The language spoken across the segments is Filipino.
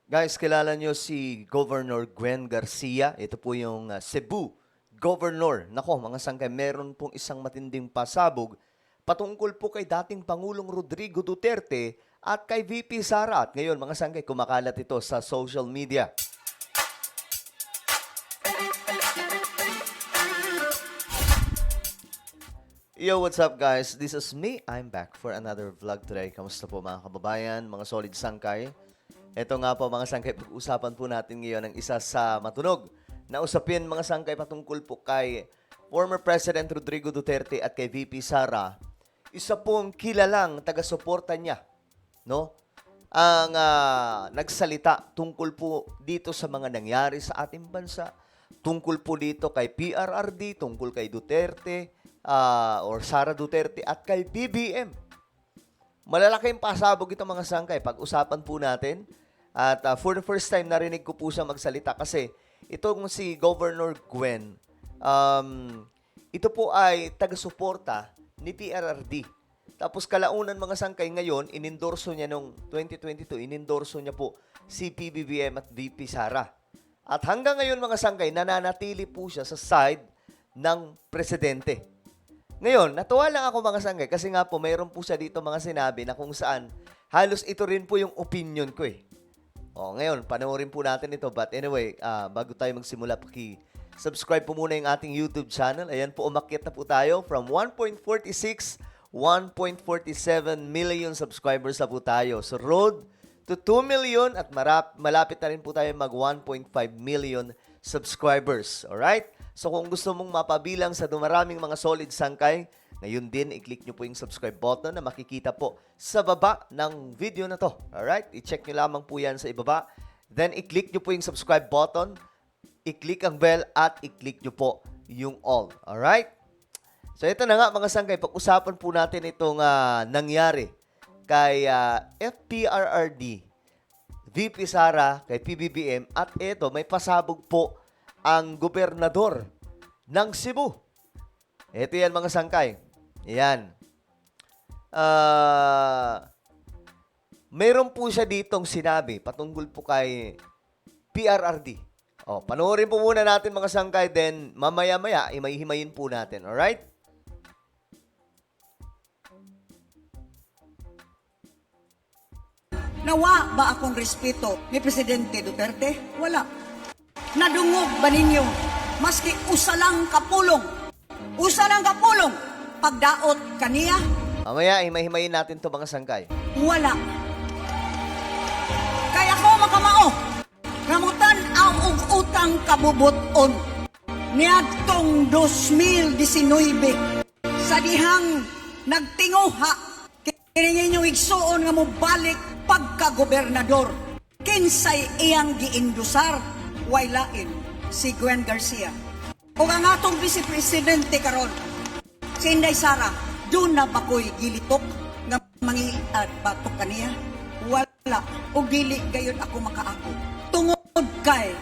Guys, kilala nyo si Governor Gwen Garcia. Ito po yung Cebu Governor. Nako, mga sangkay, meron pong isang matinding pasabog patungkol po kay dating Pangulong Rodrigo Duterte at kay VP Sara. At ngayon, mga sangkay, kumakalat ito sa social media. Yo, what's up guys? This is me. I'm back for another vlog today. Kamusta po mga kababayan, mga solid sangkay? Ito nga po mga sangkay, pag-usapan po natin ngayon ang isa sa matunog na usapin mga sangkay patungkol po kay former President Rodrigo Duterte at kay VP Sara. Isa pong kilalang taga-suporta niya, no? Ang nagsalita tungkol po dito sa mga nangyari sa ating bansa, tungkol po dito kay PRRD, tungkol kay Duterte, or Sara Duterte at kay BBM. Malalaking pasabog ito mga sangkay. Pag-usapan po natin. At for the first time, narinig ko po siya magsalita kasi itong si Governor Gwen, ito po ay taga-suporta ni PRRD. Tapos kalaunan mga sangkay ngayon, inendorso niya noong 2022, inendorso niya po si PBBM at VP Sara. At hanggang ngayon mga sangkay, nananatili po siya sa side ng presidente. Ngayon, natuwa lang ako mga sangkay kasi nga po mayroon po siya dito mga sinabi na kung saan halos ito rin po yung opinion ko eh. O, ngayon, panoorin po natin ito. But anyway, bago tayo magsimula, subscribe po muna yung ating YouTube channel. Ayan po, umakyat na po tayo from 1.46, 1.47 million subscribers na po tayo. So, road to 2 million at malapit na rin po tayo mag 1.5 million subscribers. Alright? So, kung gusto mong mapabilang sa dumaraming mga solid sangkay, ngayon din, i-click nyo po yung subscribe button na makikita po sa baba ng video na to. Alright? I-check nyo lamang po yan sa ibaba. Then, i-click nyo po yung subscribe button, i-click ang bell, at i-click nyo po yung all. Alright? So, ito na nga mga sangkay. Pag-usapan po natin itong nangyari kay FPRRD, VP Sara, kay PBBM, at ito, may pasabog po ang gobernador ng Cebu. Ito yan mga sangkay. Yan. Mayroon po siya ditong sinabi patungkol po kay PRRD. O, panoorin po muna natin mga sangkay, then mamaya-maya, imay-himayin po natin. Alright? Nawa ba akong respeto ni Presidente Duterte? Wala. Nadungog ba ninyo? Maski usa lang kapulong, pagdaot kaniya, Mamaya, imay-himayin natin to mga sangkay. wala. Kaya ko makamao, ramutan ang utang kabubuton niadtong 2019 sa dihang nagtinguha kini ninyo igsuon nga mobalik pagka-gobernador. Kinsay iyang giindusar, waylain si Gwen Garcia. O ang atong Vice Presidente karon, si Inday Sara, doon na ba ko'y gilitok nga mangiad batok kaniya? Wala. O dili gayon ako makaako. Tungod kay,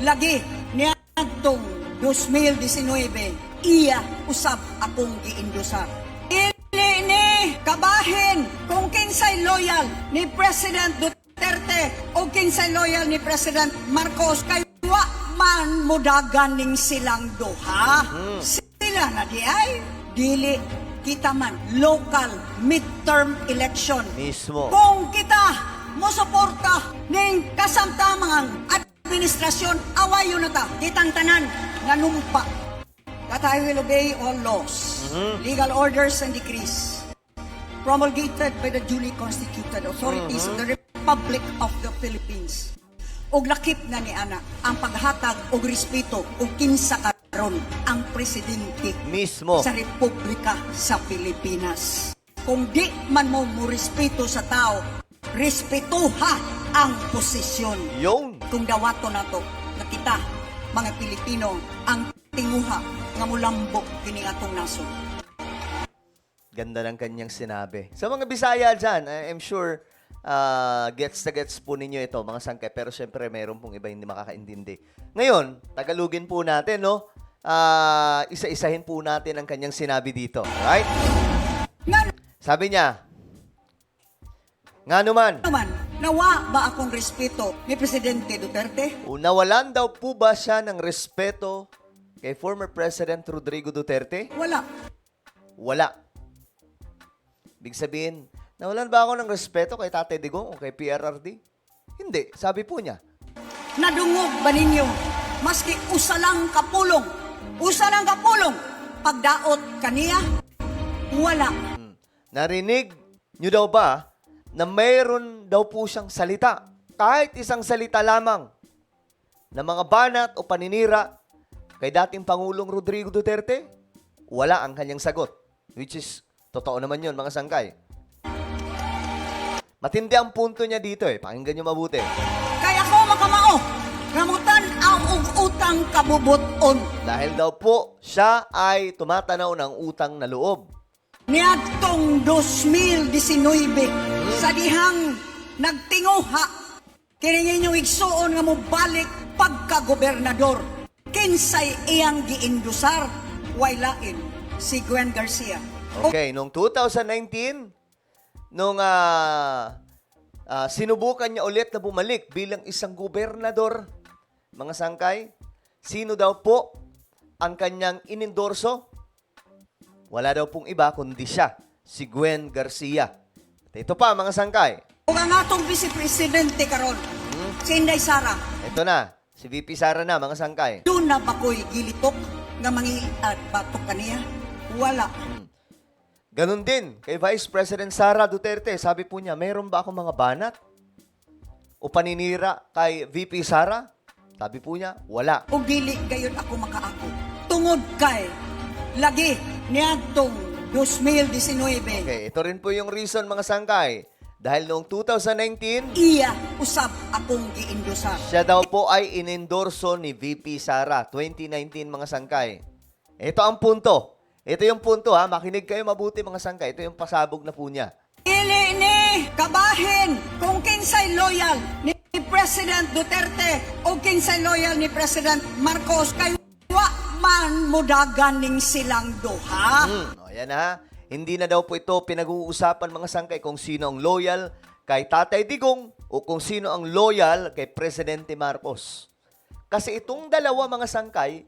lagi niya itong 2019, iya usab akong giindusar. Ili ni kabahin kung kinsay loyal ni President Duterte o kinsay loyal ni President Marcos kay wa man mudagan ning silang duha. Sila na di ay dili kita man local midterm election. Mismo. Kung kita mo suporta ning kasamtamang administrasyon, awayo na ta kitang tanan nga numpa that I will obey all laws, legal orders and decrees promulgated by the duly constituted authorities of the Republic of the Philippines. Og lakip na ni ana ang paghatag og respeto og kinsa karon ang presidente Mismo. sa Republika sa Pilipinas. Kung di man mo respeto sa tao, respetuha ang posisyon. Yung. Kung dawato nato na kita mga Pilipino ang tinguha nga mulambok kini atong nasod. Ganda ng kanyang sinabi. Sa mga Bisaya dyan, I'm sure gets na gets po ninyo ito, mga sangkay. Pero syempre, mayroon pong iba hindi makakaintindi. Ngayon, Tagalogin po natin, no? Isa-isahin po natin ang kanyang sinabi dito. Alright? Sabi niya, Nga naman, Naman, nawa ba akong respeto ni Presidente Duterte? nawalan daw po ba siya ng respeto kay former President Rodrigo Duterte? Wala. Wala. Big sabihin, nawalan ba ako ng respeto kay Tatay Digong o kay PRRD? Hindi. Sabi po niya. Nadungog ba ninyo? Maski usa lang kapulong, pagdaot kaniya? Wala. Narinig niyo daw ba na mayroon daw po siyang salita, kahit isang salita lamang, na mga banat o paninira kay dating Pangulong Rodrigo Duterte? Wala ang kanyang sagot. Which is, totoo naman yun, mga sangkay. Matindi ang punto niya dito eh. Pakinggan niyo mabuti. Kaya ko makamao, ramutan ang utang kabubuton. Dahil daw po, siya ay tumatanaw ng utang na loob. Niadtong 2019, sa dihang nagtinguha, kini ninyo igsuon nga mo balik pagka-gobernador. Kinsay iyang giindusar, waylain si Gwen Garcia. Okay, noong 2019, nung sinubukan niya ulit na bumalik bilang isang gobernador, mga sangkay, sino daw po ang kanyang inendorso? Wala daw pong iba kundi siya, si Gwen Garcia. At ito pa, mga sangkay. Ug ang atong Vice Presidente karon, si Inday Sara, Ito na, si VP Sara na, mga sangkay. doon na ba ko'y gilitok nga mangiat batok kaniya? Wala. Ganon din kay Vice President Sara Duterte. Sabi po niya, mayroon ba akong mga banat o paninira kay VP Sara? Sabi po niya, wala. Ug dili gayon ako makaako. Tungod kay lagi niadtong 2019. Okay, ito rin po yung reason, mga sangkay. Dahil noong 2019, Iya usab akong giindusar. siya daw po ay inendorso ni VP Sara. 2019, mga sangkay. Ito ang punto. Ito yung punto, ha. Makinig kayo mabuti, mga sangkay. Ito yung pasabog na po niya. Dili ni kabahin kung kinsay loyal ni President Duterte o kinsay loyal ni President Marcos kay wa man mudagan ning silang duha. O, yan ha. Hindi na daw po ito pinag-uusapan, mga sangkay, kung sino ang loyal kay Tatay Digong o kung sino ang loyal kay Presidente Marcos. Kasi itong dalawa, mga sangkay,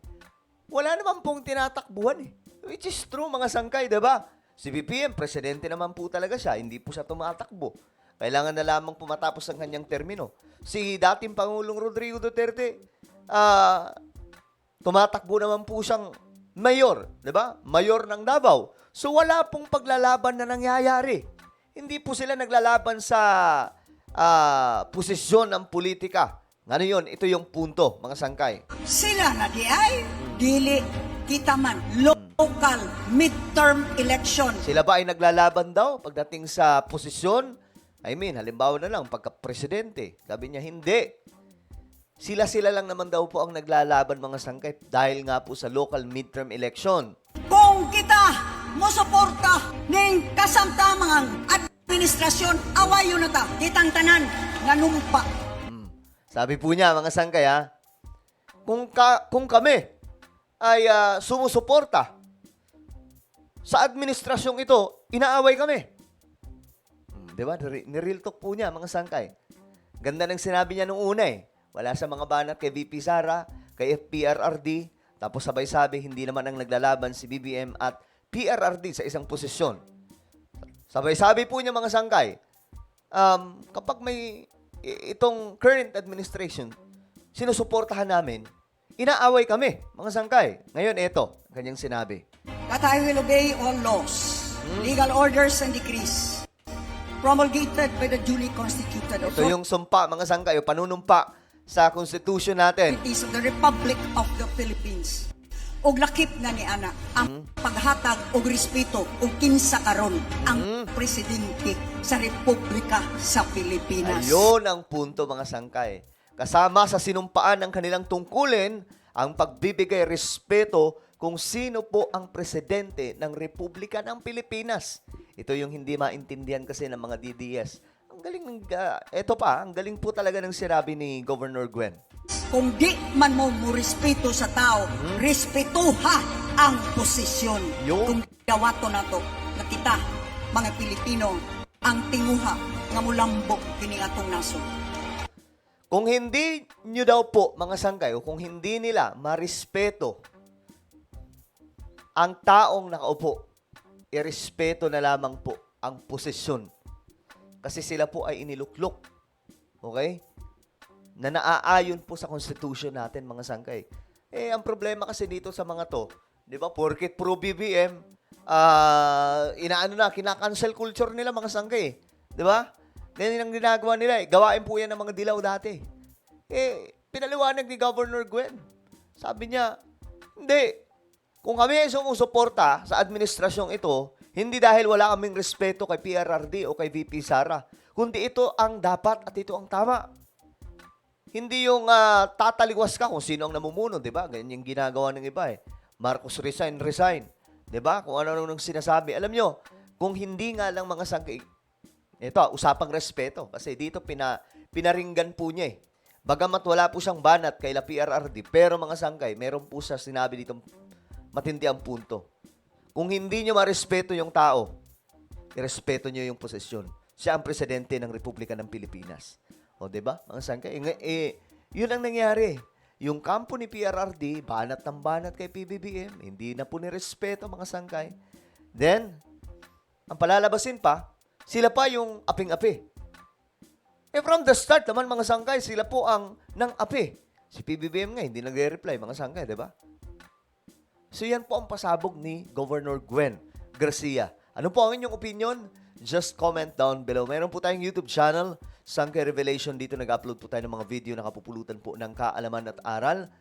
wala naman pong tinatakbuhan eh. Which is true, mga sangkay, diba? Si BBM, presidente naman po talaga siya. Hindi po siya tumatakbo. Kailangan na lamang pumatapos ang kanyang termino. Si dating Pangulong Rodrigo Duterte, tumatakbo naman po siyang mayor, diba? Mayor ng Davao. So wala pong paglalaban na nangyayari. Hindi po sila naglalaban sa posisyon ng politika. Ano yun? Ito yung punto, mga sangkay. Sila na di ay dili kita man local midterm election. Sila ba ay naglalaban daw pagdating sa posisyon? I mean, halimbawa na lang, pagka-presidente. Sabi niya, hindi. Sila-sila lang naman daw po ang naglalaban, mga sangkay, dahil nga po sa local midterm election. Kung kita mosuporta ning kasamtamang administrasyon, awayo na ta kitang tanan nga numpa. Sabi po niya, mga sangkay, ha, kung kami ay sumusuporta sa administrasyong ito, inaaway kami. Diba? Nireal talk po niya, mga sangkay. Ganda ng sinabi niya nung una eh. Wala sa mga banat kay VP Sara, kay PRRD, tapos sabay sabi, hindi naman ang naglalaban si BBM at PRRD sa isang posisyon. Sabay sabi po niya, mga sangkay, kapag may itong current administration, sinusuportahan namin, inaaway kami, mga sangkay. Ngayon, ito, kanyang sinabi. That I will obey all laws, legal orders and decrees promulgated by the duly constituted Ito yung sumpa, mga sangkay, o panunumpa sa konstitusyon natin. authorities of the Republic of the Philippines. Og lakip nga ni ana ang paghatag og respeto og kinsa karon ang presidente sa Republika sa Pilipinas. Ayun ang punto, mga sangkay. Kasama sa sinumpaan ng kanilang tungkulin ang pagbibigay respeto kung sino po ang presidente ng Republika ng Pilipinas. Ito yung hindi maintindihan kasi ng mga DDS. Ang galing ng, ang galing po talaga ng sinabi ni Governor Gwen. Kung di man mo respeto sa tao, respetuha ang posisyon. Yun. Kung dawato na to, na kita, mga Pilipino, ang tinguha nga mulambok kini atong nasod. Kung hindi nyo daw po, mga sangkay, o kung hindi nila marespeto ang taong nakaupo, irespeto na lamang po ang posisyon. Kasi sila po ay iniluklok. Okay? Na naaayon po sa Constitution natin, mga sangkay. Ang problema kasi dito sa mga to, di ba, porket pro-BBM, kinakancel culture nila, mga sangkay. Di ba? Ganyan ang ginagawa nila. Gawain po yan ng mga dilaw dati. Pinaliwanag ni Governor Gwen. Sabi niya, hindi. Kung kami ay sumusuporta sa administrasyong ito, hindi dahil wala kaming respeto kay PRRD o kay VP Sara, kundi ito ang dapat at ito ang tama. Hindi yung tataliwas ka kung sino ang namumuno, di ba? Ganyan yung ginagawa ng iba eh. Marcos resign. Di ba? Kung ano-ano nang sinasabi. Alam nyo, kung hindi nga lang mga sangkay, ito, usapang respeto. Kasi dito pinaringgan po niya eh. Bagamat wala po siyang banat kay la PRRD, pero mga sangkay, meron po siya sinabi dito matindi ang punto. Kung hindi nyo marespeto yung tao, irespeto nyo yung posisyon. Siya ang presidente ng Republika ng Pilipinas. O, diba? Mga sangkay, yun ang nangyari. Yung kampo ni PRRD, banat ng banat kay PBBM, hindi na po nirespeto, mga sangkay. Then, ang palalabasin pa, sila pa yung aping-api. From the start naman, mga sangkay, sila po ang nang-api. Si PBBM nga, hindi nagre-reply, mga sangkay, diba? So, yan po ang pasabog ni Governor Gwen Garcia. Ano po ang inyong opinion? Just comment down below. Meron po tayong YouTube channel, Sangkay Revelation. Dito nag-upload po tayo ng mga video na kapupulutan po ng kaalaman at aral.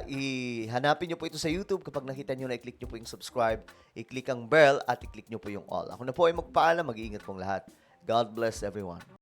Ihanapin nyo po ito sa YouTube. Kapag nakita nyo na, i-click nyo po yung subscribe, i-click ang bell, at i-click nyo po yung all. Ako na po ay magpaalam. Mag-iingat pong lahat. God bless everyone.